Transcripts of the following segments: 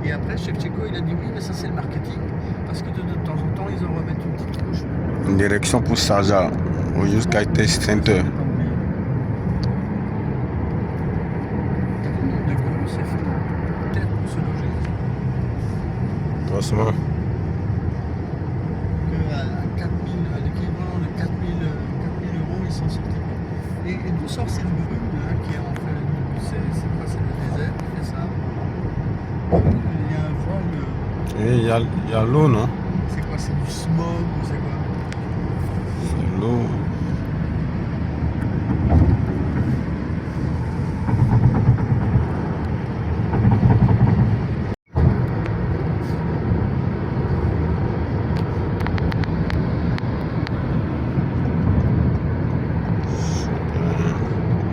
Et après, Shevchenko, il a dit oui, mais ça c'est le marketing, parce que de temps en temps, ils en remettent une petite couche. Direction pour Sharjah, au Youth Sky Test Center. T'as vu le nombre de cours, c'est fou. Peut-être pour se loger. Franchement. À 4000, l'équivalent de 4000 euros, ils s'en sortent. Et d'où sort cette brume là, qui est en fait, c'est quoi, c'est le désert qui fait ça? Il y a un voile. Et il y a l'eau, non? C'est quoi, c'est du smog ou c'est quoi? C'est l'eau.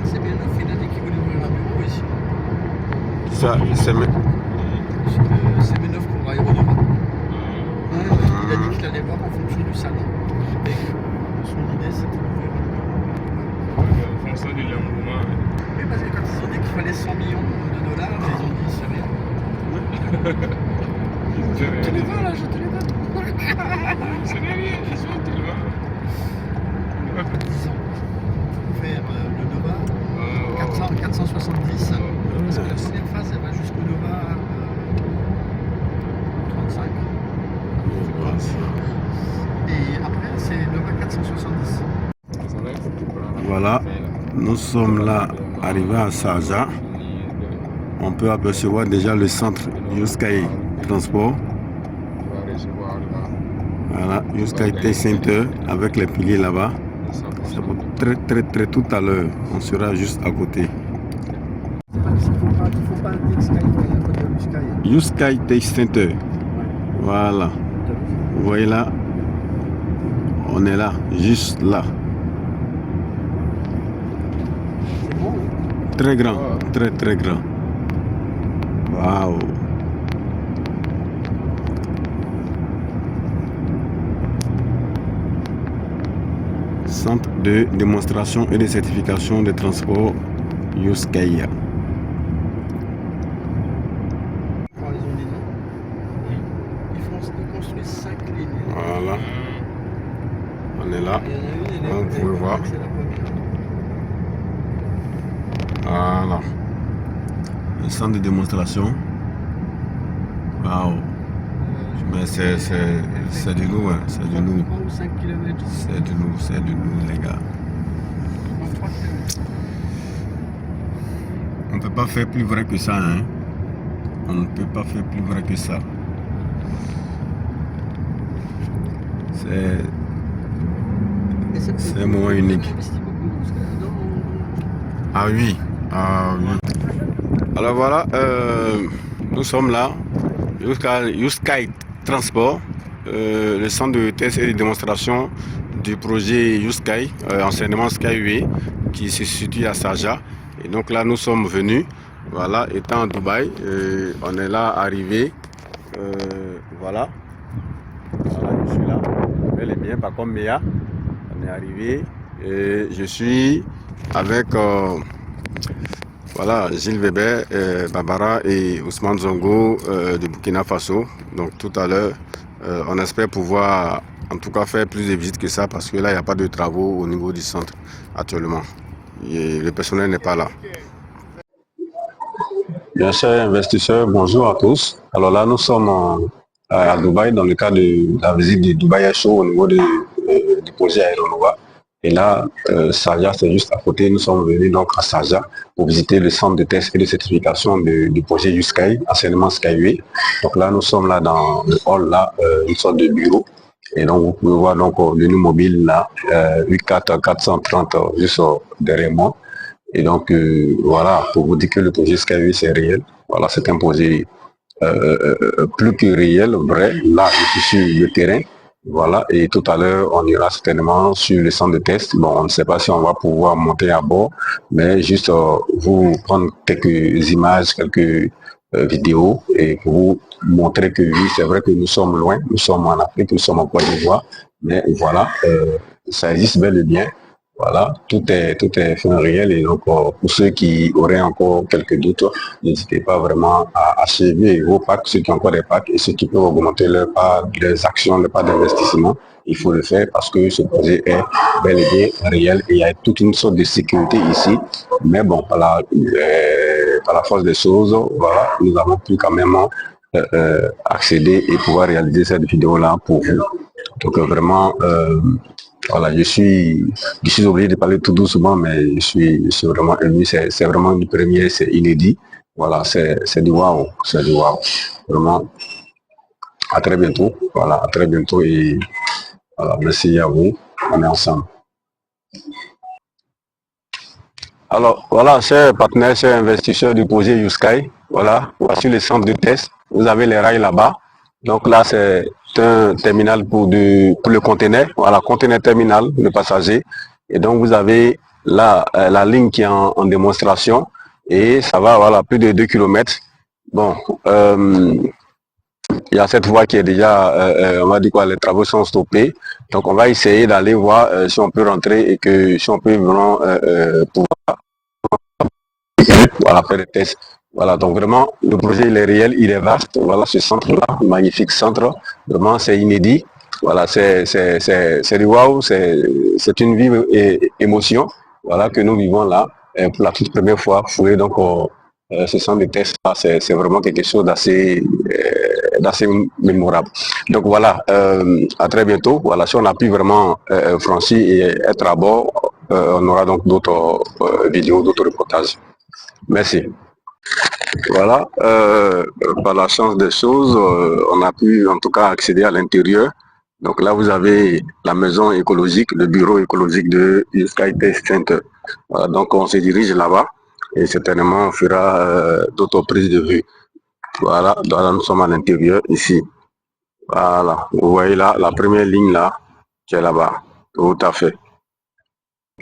C'est bien neuf, il a dit qu'il voulait ouvrir un bureau ici. Ça, c'est... C'est bien neuf pour Aéronova. Il a dit qu'il allait voir en fonction du salon. Et son idée c'était d'ouvrir un bureau. En fonction de l'engouement. Oui, parce que quand ils ont dit qu'il fallait 100 millions de dollars, ils ont dit c'est rien. Je te les vends là, je te les vends. Ce n'est rien, ils sont tellement. 10 ans. Faire le Nova 470. Parce que la première phase elle va jusqu'au Nova 35. Et après c'est Nova 470. Voilà, nous sommes là, arrivés à Sharjah. On peut apercevoir déjà le centre Youth Sky Transport. Voilà, Youth Sky Test Center avec les piliers là-bas. C'est pour très tout à l'heure. On sera juste à côté. Il faut pas dire Sky, à côté du Sky. Youth Sky Test Center. Voilà. Vous voyez là, on est là, juste là. C'est bon, oui. Très grand, très grand. Waouh. Centre de démonstration et de certification de transport Youth Sky. Ils ont des noms. Ils construisent 5 lignes. Voilà. On est là. Il y en a une, elle est Vous pouvez voir. c'est la première. Voilà. Le centre de démonstration. Waouh. Mais c'est du lourd, hein. C'est du lourd. 3 ou 5 km. C'est du lourd, les gars. 3 km. On ne peut pas faire plus vrai que ça, hein. On ne peut pas faire plus vrai que ça. C'est un moment unique. Ah oui. Alors voilà, nous sommes là, Youth Sky Transport, le centre de test et de démonstration du projet Youth Sky, enseignement Skyway, qui se situe à Sharjah. Et donc là, nous sommes venus, voilà, étant à Dubaï, on est là, arrivé, voilà, je suis là, bel et bien, pas comme Méa, on est arrivé, et je suis avec... voilà, Gilles Weber, Barbara et Ousmane Zongo de Burkina Faso. Donc tout à l'heure, on espère pouvoir en tout cas faire plus de visites que ça parce que là, il n'y a pas de travaux au niveau du centre actuellement. Et le personnel n'est pas là. Bien chers investisseurs, bonjour à tous. Alors là, nous sommes à Dubaï dans le cadre de la visite du Dubaï Air Show au niveau du projet Aéronova. Et là, Sharjah, c'est juste à côté. Nous sommes venus donc à Sharjah pour visiter le centre de test et de certification du projet Youth Sky, enseignement Skyway. Donc là, nous sommes là dans le hall, là, une sorte de bureau. Et donc, vous pouvez voir donc le nous mobile là, 8430 juste derrière moi. Et donc, voilà, pour vous dire que le projet Skyway, c'est réel. Voilà, c'est un projet plus que réel, vrai. Là, je suis sur le terrain. Voilà, et tout à l'heure, on ira certainement sur le centre de test. Bon, on ne sait pas si on va pouvoir monter à bord, mais juste vous prendre quelques images, quelques vidéos et pour vous montrer que oui, c'est vrai que nous sommes loin, nous sommes en Afrique, nous sommes en Côte d'Ivoire, mais voilà, ça existe bel et bien. Voilà, tout est fait en réel. Et donc, pour ceux qui auraient encore quelques doutes, n'hésitez pas vraiment à suivre vos packs, ceux qui ont encore des packs et ceux qui peuvent augmenter leur part, les actions, leur part d'investissement. Il faut le faire parce que ce projet est bel et bien réel et il y a toute une sorte de sécurité ici. Mais bon, par la force des choses, voilà, nous avons pu quand même accéder et pouvoir réaliser cette vidéo-là pour vous. Donc vraiment, voilà, je suis obligé de parler tout doucement, mais je suis vraiment ému. C'est vraiment du premier, c'est inédit. Voilà, c'est du waouh, c'est du waouh. Vraiment, à très bientôt. Voilà, à très bientôt et voilà, merci à vous. On est ensemble. Alors, voilà, chers partenaires, chers investisseurs du projet YouSky, voilà, voici le centre de test. Vous avez les rails là-bas. Donc là, c'est un terminal pour le conteneur. Voilà, conteneur terminal, le passager. Et donc, vous avez là la ligne qui est en démonstration. Et ça va, voilà, plus de 2 km. Bon, il y a cette voie qui est déjà, on va dire quoi, les travaux sont stoppés. Donc, on va essayer d'aller voir si on peut rentrer et que si on peut vraiment pouvoir voilà, faire des tests. Voilà, donc vraiment, le projet, il est réel, il est vaste. Voilà, ce centre-là, magnifique centre. Vraiment, c'est inédit. Voilà, c'est du waouh, c'est une vive émotion, voilà, que nous vivons là. Pour la toute première fois, fouiller donc ce centre de test, c'est vraiment quelque chose d'assez mémorable. Donc voilà, à très bientôt. Voilà, si on a pu vraiment franchir et être à bord, on aura donc d'autres vidéos, d'autres reportages. Merci. Voilà, par la chance des choses, on a pu en tout cas accéder à l'intérieur. Donc là, vous avez la maison écologique, le bureau écologique de YouSky Test Center. Voilà, donc on se dirige là-bas et certainement on fera d'autres prises de vue. Voilà, voilà, nous sommes à l'intérieur ici. Voilà, vous voyez là, la première ligne là, qui est là-bas. Tout à fait.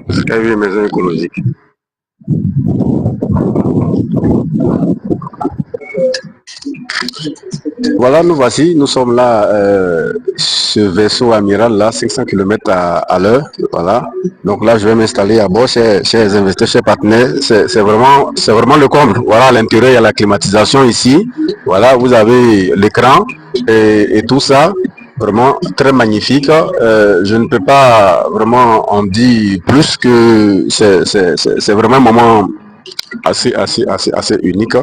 YouSky maison écologique. Voilà, nous voici, nous sommes là, ce vaisseau amiral là, 500 km à l'heure, voilà. Donc là, je vais m'installer à bord, chers investisseurs, chers partenaires, c'est vraiment le comble. Voilà, à l'intérieur, il y a la climatisation ici, voilà, vous avez l'écran et tout ça, vraiment très magnifique. Je ne peux pas vraiment en dire plus que c'est vraiment un moment assez unique.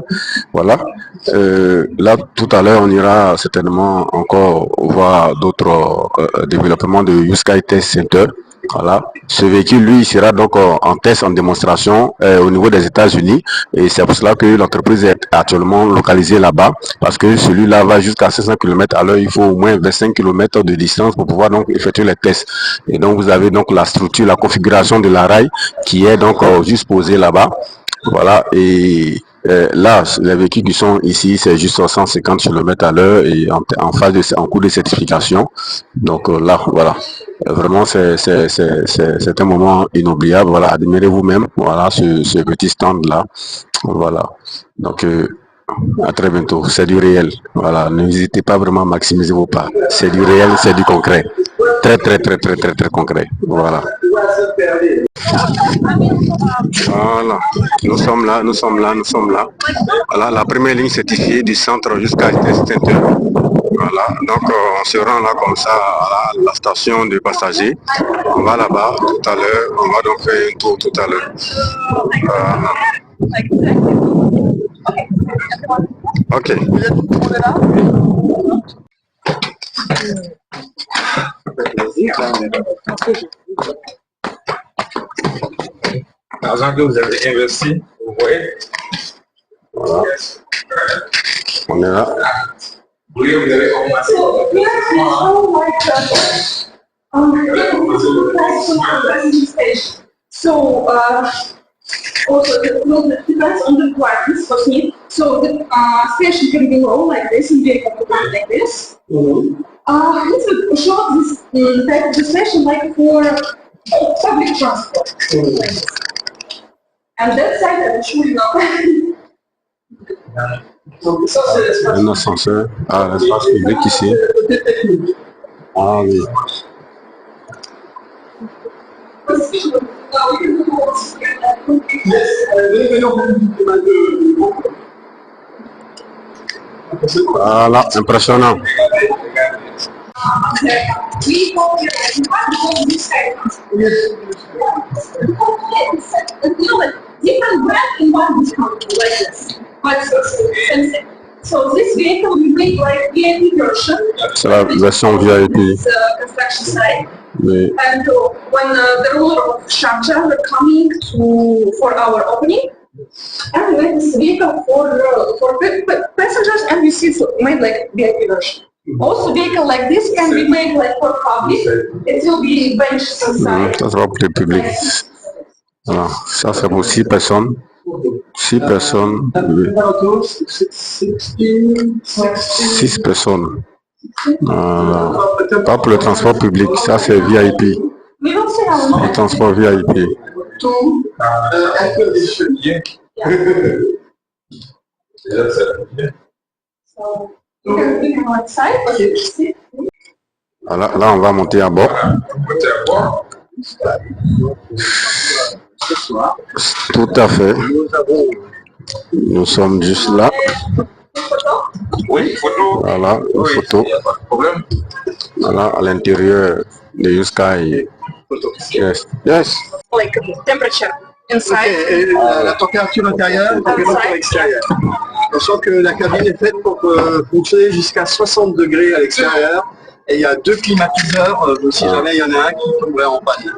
Voilà. Là, tout à l'heure, on ira certainement encore voir d'autres développements de YouSky Test Center. Voilà. Ce véhicule, lui, sera donc en test, en démonstration au niveau des États-Unis. Et c'est pour cela que l'entreprise est actuellement localisée là-bas. Parce que celui-là va jusqu'à 500 km à l'heure. Il faut au moins 25 km de distance pour pouvoir donc effectuer les tests. Et donc, vous avez donc la structure, la configuration de la rail qui est donc juste posée là-bas. Voilà, et là, les véhicules qui sont ici, c'est juste 150 km à l'heure et en phase en cours de certification. Donc là, voilà, vraiment, c'est un moment inoubliable. Voilà, admirez vous-même, voilà, ce petit stand-là. Voilà, donc à très bientôt. C'est du réel. Voilà, n'hésitez pas vraiment à maximiser vos pas. C'est du réel, c'est du concret. Très concret. Voilà. Voilà, nous sommes là. Voilà, la première ligne certifiée du centre jusqu'à Test Center. Voilà, donc on se rend là comme ça à la station de passagers. On va là-bas tout à l'heure, on va donc faire un tour tout à l'heure. Ok. L'argent que vous avez investi, vous voyez. Voilà. On est là. Oui, vous avez commencé. So, also the depends on the requirements of me. So the station can be low like this and be comfortable like this. It's a short type of the station like for public transport. Like this. And that side I will show you now. Un ascenseur à l'espace public ici. Ah oui. we can do what's Yes, Voilà, impressionnant. we go here and go this side. Different brand in one discount like this, but same thing. So this vehicle we make like VIP version. C'est la version VIP. Construction site. Mais And when the ruler of Sharjah were coming for our opening, and we made this vehicle for passengers, and we see so made like VIP version. Also, vehicle like this can be made like for public. It will be benches inside. ça sera pour le public. Voilà, ça c'est pour 6 personnes. 6 personnes. 6 personnes. Voilà. Pas pour le transport public, ça c'est VIP. We will see how Le transport VIP. So we can go outside. Voilà, là on va monter à bord. Tout à fait. Nous sommes juste là. Oui, photo. Voilà, une Oui, photo. il n'y a pas de problème. Voilà, à l'intérieur de YouSky. Yes. Yes. Like temperature inside. Et la température intérieure, la température extérieure. Sachant que la cabine est faite pour fonctionner jusqu'à 60 degrés à l'extérieur. Et il y a 2 climatiseurs, si jamais il y en a un qui tomberait en panne.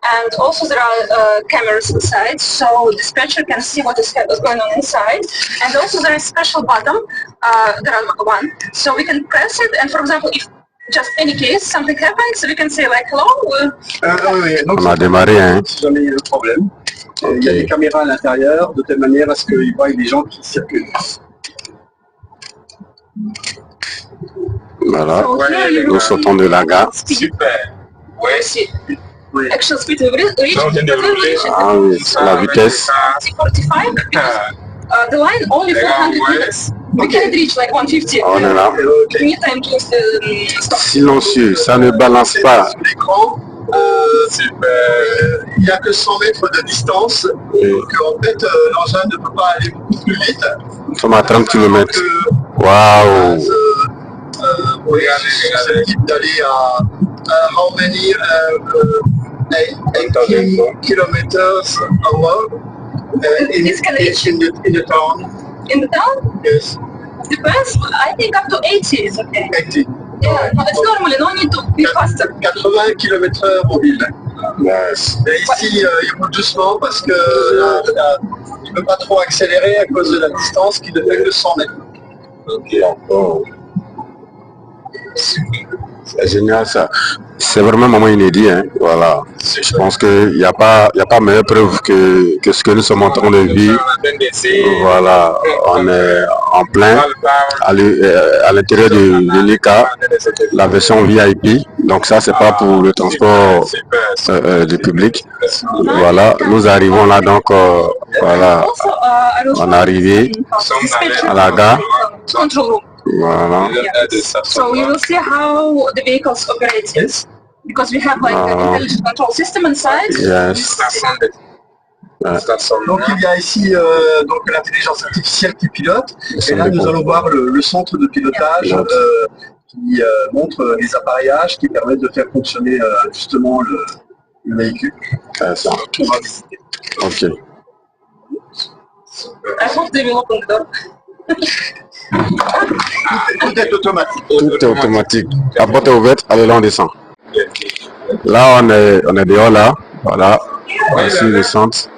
And also there are cameras inside, so the dispatcher can see what is going on inside. And also there is special button, there are one, so we can press it, and for example, if just any case something happens, we can say like hello. Oui, donc On a démarré, hein. si jamais il y a un problème. Il y a des caméras à l'intérieur, de telle manière à ce qu'ils voient les gens qui circulent. Voilà, So here you nous will sortons de la gare. speed. Super. Oui. See, Oui. actual speed will reach, Donc, il y a des relais. Ah oui, c'est la vitesse. 45 because the line only 400 meters. We can reach like 150. On est là. Ok. We need time to stop. Silencieux, ça ne balance pas. Sur l'écran, Super. il n'y a que 100 mètres de distance. Donc en fait, l'engin ne peut pas aller beaucoup plus vite. Nous sommes à 30 km. Donc, Waouh! oui, susceptible d'aller à how many 18 kilometers a hour This can reach in the town. in the town. Yes, Depends. I think up to 80 is okay. 80. Yeah, no, it's normally no need to be faster. 80 km/h en ville. Yes. Mais ici, il roule doucement parce que il ne peut pas trop accélérer à cause de la distance qui ne fait que 100 mètres. Ok. Oh. C'est génial ça. C'est vraiment un moment inédit, hein. Voilà. Je pense qu'il n'y a pas meilleure preuve que ce que nous sommes en train de vivre. Voilà. On est en plein à l'intérieur de l'ICA, la version VIP. Donc ça, c'est pas pour le transport du public. Voilà. Nous arrivons là, donc voilà. Also, I was On est arrivé à la gare. control room. Voilà. So we will see how the vehicles operate because we have like an intelligent control system inside. Yes. Donc il y a ici donc l'intelligence artificielle qui pilote. Et là, nous allons voir le centre de pilotage qui montre les appareillages qui permettent de faire fonctionner justement le véhicule. Ça. On va visiter. Ok. I hope they will open the door. Tout est automatique. Tout est automatique. La porte est ouverte, allez là on descend. Là on est dehors là. Voilà. Voici le centre.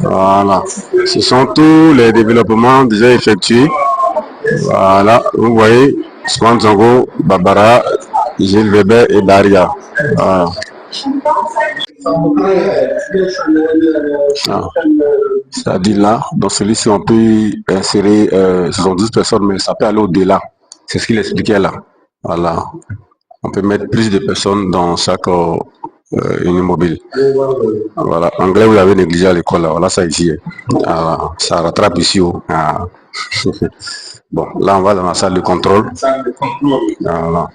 Voilà. Ce sont tous les développements déjà effectués. Voilà. Vous voyez, Ousmane Zongo, Barbara, Gilles Weber et Daria. Voilà. Ah. C'est-à-dire là, dans celui-ci, on peut insérer 72 personnes, mais ça peut aller au-delà. C'est ce qu'il expliquait là. Voilà. On peut mettre plus de personnes dans chaque immobile. Voilà. Anglais, vous avez négligé à l'école. Voilà ça ici. Ah, ça rattrape ici. Ah. Bon, là, on va dans la salle de contrôle. Voilà.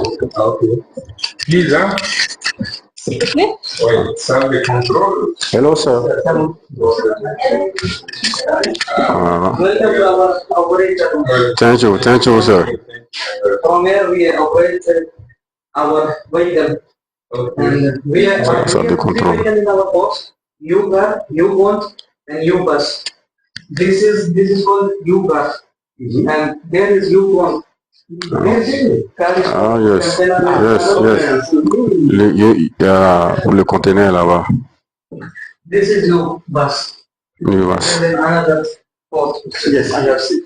Ok. Please, hein? S'il te plaît. Oui, salle de contrôle. Hello, sir. Thank you, sir. From here we operate our vehicle. And we are Salle de contrôle. vehicle in our box. U-car, U-want, and U-bus. This is called U-car. And there is U-want. Ah, yes. Il y a le conteneur là-bas. This is U-bus. U-bus. And then another port. Yes, I have seen.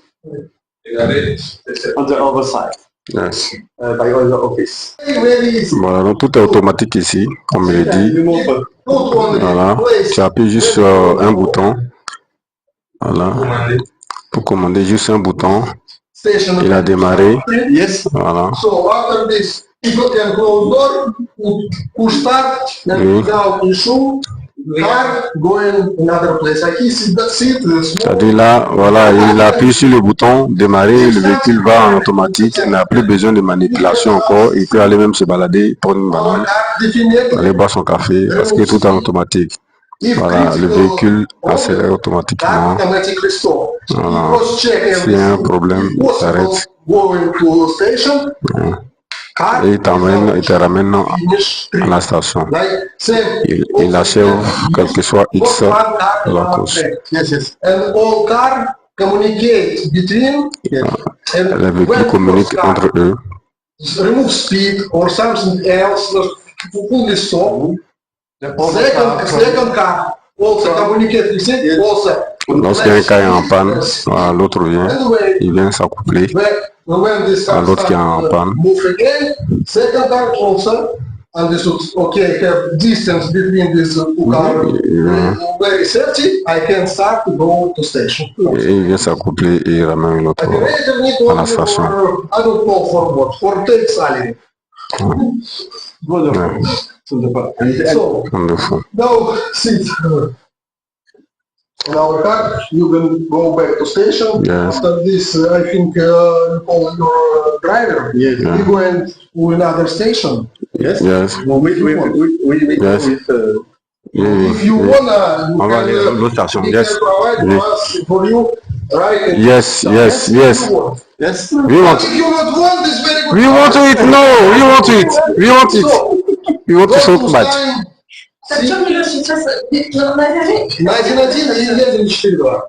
On the other side, Yes. by other office. Voilà, donc tout est automatique ici, comme il est dit. You montre. Voilà, tu appuies juste sur un bouton. Voilà, pour commander juste un bouton. Il a démarré. Yes. Voilà. So after this, you can close door, push start, then Oui. without issue, car going another place. Like this, that's it. C'est-à-dire là, voilà, il appuie sur le bouton démarrer, le véhicule va en automatique. Il n'a plus besoin de manipulation encore. Il peut aller même se balader, prendre une banane, aller boire son café, parce que tout est en automatique. Voilà, le véhicule accélère automatiquement. Automatically stop. Voilà. Cross check S'il y a un problème, il s'arrête. Going to station, car, Et il te ramène finish à la station. like same. Il achève quel que soit X de la course. Yes, yes. And all car communicate between and Les véhicules when communiquent first car entre eux. remove speed or something else, fully stop. Second car also communicate with it, also. Lorsqu'un cas est en panne, voilà, l'autre vient, il vient s'accoupler. When this car L'autre qui est en panne. move again, second car also understood. Okay, I have distance between these two cars. Very safety. I can start to go to station. Et il vient s'accoupler et il ramène l'autre Operator need à la only station. for, I don't know for what, for take salary. Wonderful. So Wonderful. now sit. In our car, you can go back to station. Yes. After this, I think you call your driver. Yes. Yeah. You go and to another station. Yes. Yes. We Yes. with Oui, If you oui. wanna, you On va can, aller à l'autre station. we Yes. can provide Oui. us for you, right? And Yes, yes, yes. if you want. yes. We want, If you not want, it's very good. we want to eat. No, we want to eat. We want it. So, We want to go so to much. time, Так что мне сейчас на 1-1 и 1-4-2.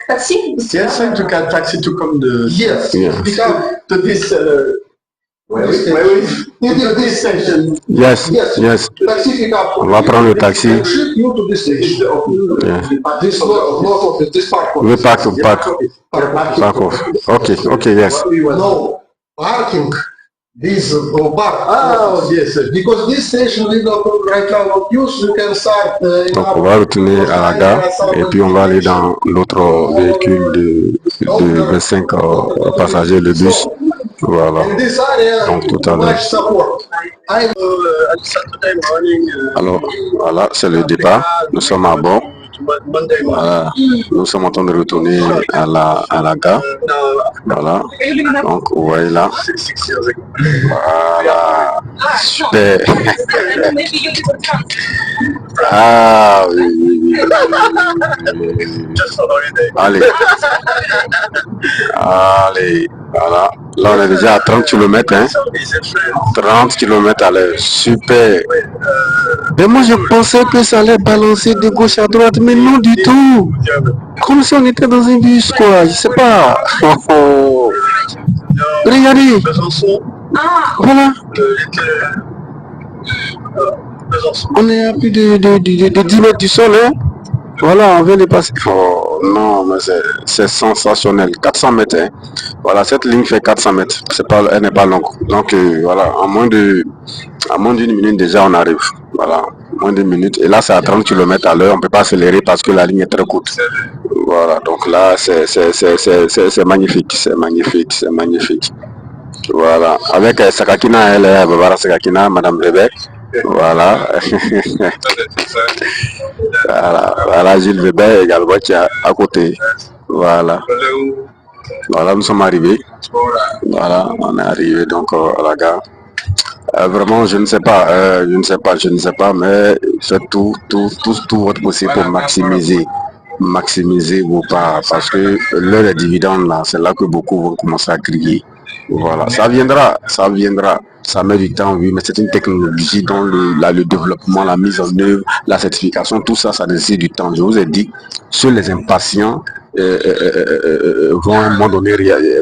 к такси? Yes, I took a taxi to come the Yes. Yeah. Because to this where to this station. Yes, yes. taxi pick up. On va prendre le taxi. And ship you to this station. Yeah. This not office, this park office. We pack off. Okay, yes. No, parking. This park. Oh, yes. Because this station we got right now not use, you can start. Donc on va retourner à la gare et puis on va aller dans l'autre véhicule de 25 passagers, le bus. Voilà. In this area, Donc tout à l'heure. much support. I'm On Saturday morning, Alors voilà, c'est le départ. Nous sommes à bord. Monday morning. Voilà. Nous sommes en train de retourner à la gare. Voilà. Donc vous voyez là. 6 years ago. Voilà. Super. Maybe you could come. Ah oui. Just for holiday. Allez, voilà. Là, on est déjà à 30 km, hein. Is a friend. 30 km à l'heure. Super. Mais moi, je pensais que ça allait balancer de gauche à droite, mais non du tout. Comme si on était dans un bus, quoi. Je sais pas. Oh. Regardez. Besançon, Ah, Voilà. Besançon. On est à plus de 10 mètres du sol, hein. Voilà, on vient de passer. Oh non, mais c'est sensationnel. 400 mètres, hein. Voilà, cette ligne fait 400 mètres. Elle n'est pas longue. Donc voilà, en moins d'une minute déjà, on arrive. Voilà, moins d'une minute. Et là, c'est à 30 km à l'heure. On ne peut pas accélérer parce que la ligne est très courte. Voilà, donc là, c'est magnifique. C'est magnifique, c'est magnifique. Voilà, avec Sakakina, elle est Barbara Sakakina, Madame Weber. Voilà. Voilà, Gilles Weber également qui est à côté. Voilà. Voilà, nous sommes arrivés. Voilà, on est arrivé donc à la gare. Vraiment, je ne sais pas, je ne sais pas, mais faites tout votre possible pour maximiser vos parts, parce que l'heure des dividendes, là, c'est là que beaucoup vont commencer à crier. Voilà, ça viendra. Ça met du temps, oui, mais c'est une technologie dont le développement, la mise en œuvre, la certification, tout ça, ça nécessite du temps. Je vous ai dit, sur les impatients, vont à un moment donné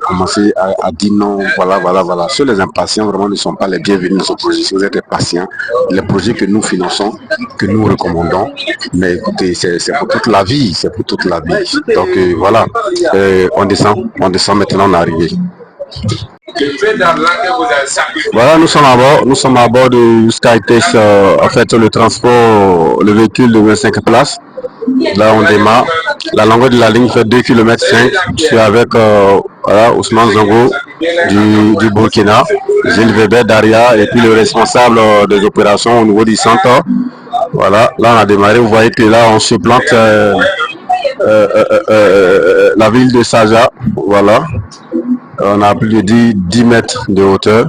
commencer à dire non, voilà. Ceux les impatients vraiment ne sont pas les bienvenus dans ce projet. Si vous êtes patients, les projets que nous finançons, que nous recommandons, mais écoutez, c'est pour toute la vie, Donc voilà, on descend maintenant, on est arrivé. Voilà, nous sommes à bord de SkyTech, en fait le transport, le véhicule de 25 places. Là on démarre, la longueur de la ligne fait 2,5 km. Je suis avec voilà, Ousmane Zongo du Burkina, Gilles Weber Daria et puis le responsable des opérations au niveau du centre. Voilà, là on a démarré, vous voyez que là on supplante la ville de Saja, voilà. On a plus de 10 mètres de hauteur.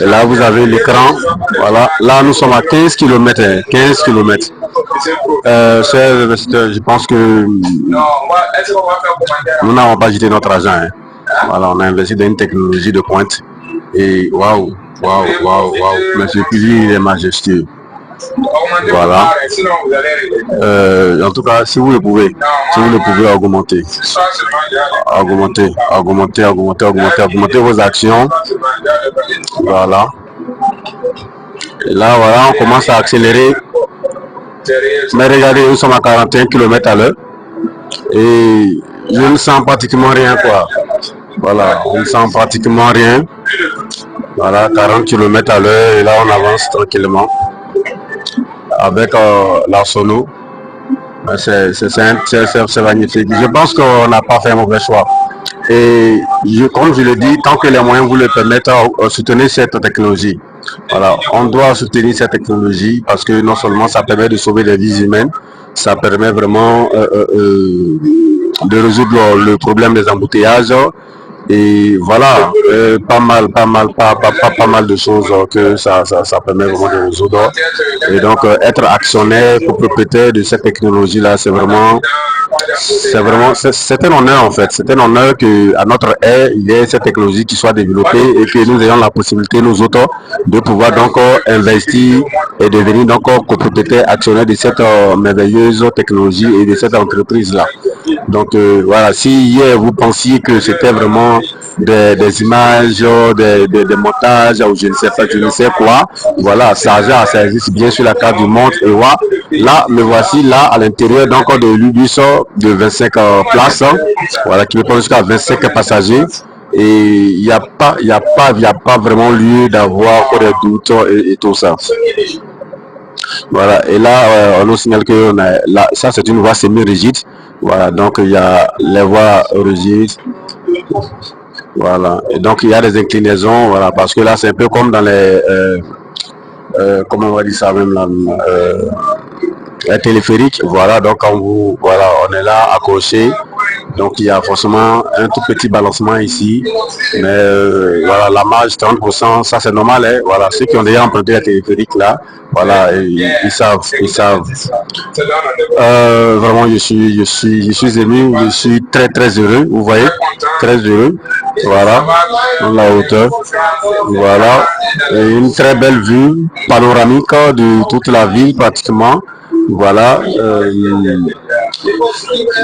Et là, vous avez l'écran. Voilà. Là, nous sommes à 15 km. 15 km. Chers investisseurs, je pense que nous n'avons pas jeté notre argent. Hein. Voilà, on a investi dans une technologie de pointe. Et waouh. Monsieur Pili, il est majestueux. Voilà. En tout cas, si vous le pouvez augmenter vos actions. Voilà. Et là, voilà, on commence à accélérer. Mais regardez, nous sommes à 41 km à l'heure. Et je ne sens pratiquement rien, quoi. Voilà, on ne sent pratiquement rien. Voilà, 40 km à l'heure. Et là, on avance tranquillement. Avec la sono, c'est magnifique. Je pense qu'on n'a pas fait un mauvais choix. Et comme je le dis, tant que les moyens vous le permettent, soutenez cette technologie. Voilà, on doit soutenir cette technologie parce que non seulement ça permet de sauver des vies humaines, ça permet vraiment de résoudre le problème des embouteillages. Et voilà, pas mal de choses que ça permet vraiment de résoudre. Et donc être actionnaire, propriétaire de cette technologie-là, c'est un honneur en fait. C'est un honneur qu'à notre ère, il y ait cette technologie qui soit développée et que nous ayons la possibilité, nous autres, de pouvoir donc investir et devenir donc copropriétaire actionnaire de cette merveilleuse technologie et de cette entreprise-là. Donc voilà, si hier vous pensiez que c'était vraiment des images, des montages ou je ne sais quoi, voilà, ça existe bien sur la carte du monde. Et voilà, là, me voici là à l'intérieur donc de l'Ubus de 25 places, voilà, qui me prend jusqu'à 25 passagers. Et il n'y a pas vraiment lieu d'avoir des doutes et tout ça. Voilà, et là, on nous signale que ça c'est une voie semi-rigide. Voilà, donc il y a les voies rigides. Voilà, et donc il y a des inclinaisons, voilà, parce que là c'est un peu comme dans les, comment on va dire ça même là, les téléphériques. Voilà, donc quand on est là accroché. Donc il y a forcément un tout petit balancement ici, mais voilà, la marge 30%, ça c'est normal, hein, voilà, ceux qui ont déjà emprunté la téléphérique là, voilà, ils savent. Vraiment je suis ému, je suis très heureux, vous voyez, très heureux, voilà, dans la hauteur, voilà, et une très belle vue panoramique de toute la ville pratiquement. Voilà,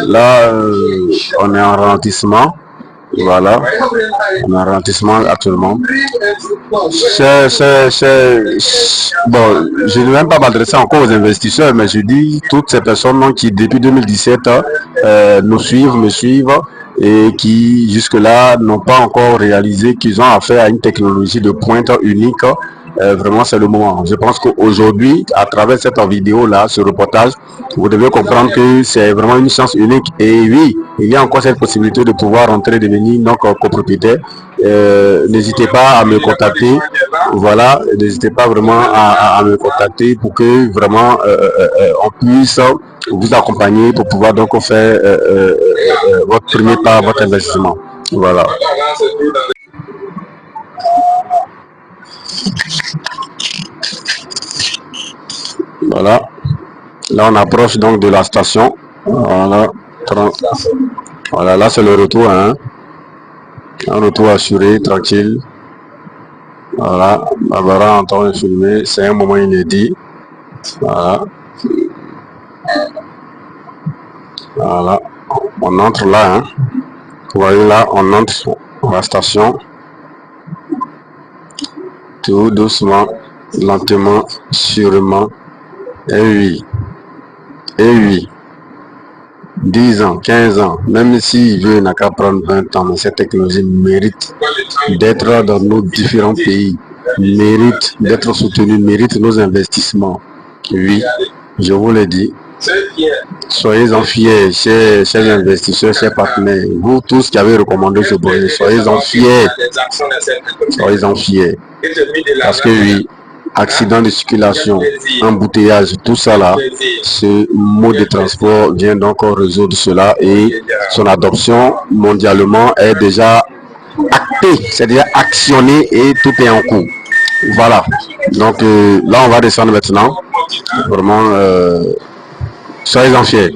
là on est en ralentissement, voilà, on est en ralentissement actuellement. Bon, je ne vais même pas m'adresser encore aux investisseurs, mais je dis toutes ces personnes qui depuis 2017 me suivent et qui jusque-là n'ont pas encore réalisé qu'ils ont affaire à une technologie de pointe unique. Vraiment c'est le moment. Je pense qu'aujourd'hui, à travers cette vidéo-là, ce reportage, vous devez comprendre que c'est vraiment une chance unique. Et oui, il y a encore cette possibilité de pouvoir rentrer, devenir donc copropriétaire. N'hésitez pas à me contacter. Voilà, n'hésitez pas vraiment à me contacter pour que vraiment on puisse vous accompagner pour pouvoir donc faire votre premier pas, votre investissement. Voilà. Voilà. Là, on approche donc de la station. Voilà. Voilà, là, c'est le retour. Hein. Un retour assuré, tranquille. Voilà. Barbara entend de filmer. C'est un moment inédit. Voilà. Voilà. On entre là. Hein. Vous voyez là, on entre à la station. Tout doucement, lentement, sûrement. Et oui. Et oui. 10 ans, 15 ans, même s'il veut, n'a qu'à prendre 20 ans, mais cette technologie mérite d'être dans nos différents pays, mérite d'être soutenue, mérite nos investissements. Oui, je vous l'ai dit. Soyez-en fiers, chers investisseurs, chers partenaires. Vous tous qui avez recommandé ce projet, soyez-en fiers. Soyez-en fiers. Parce que oui, accident de circulation, embouteillage, tout ça là, ce mode de transport vient donc résoudre cela et son adoption mondialement est déjà actée, c'est-à-dire actionnée et tout est en cours. Voilà. Donc là, on va descendre maintenant. Vraiment, soyez-en fiers.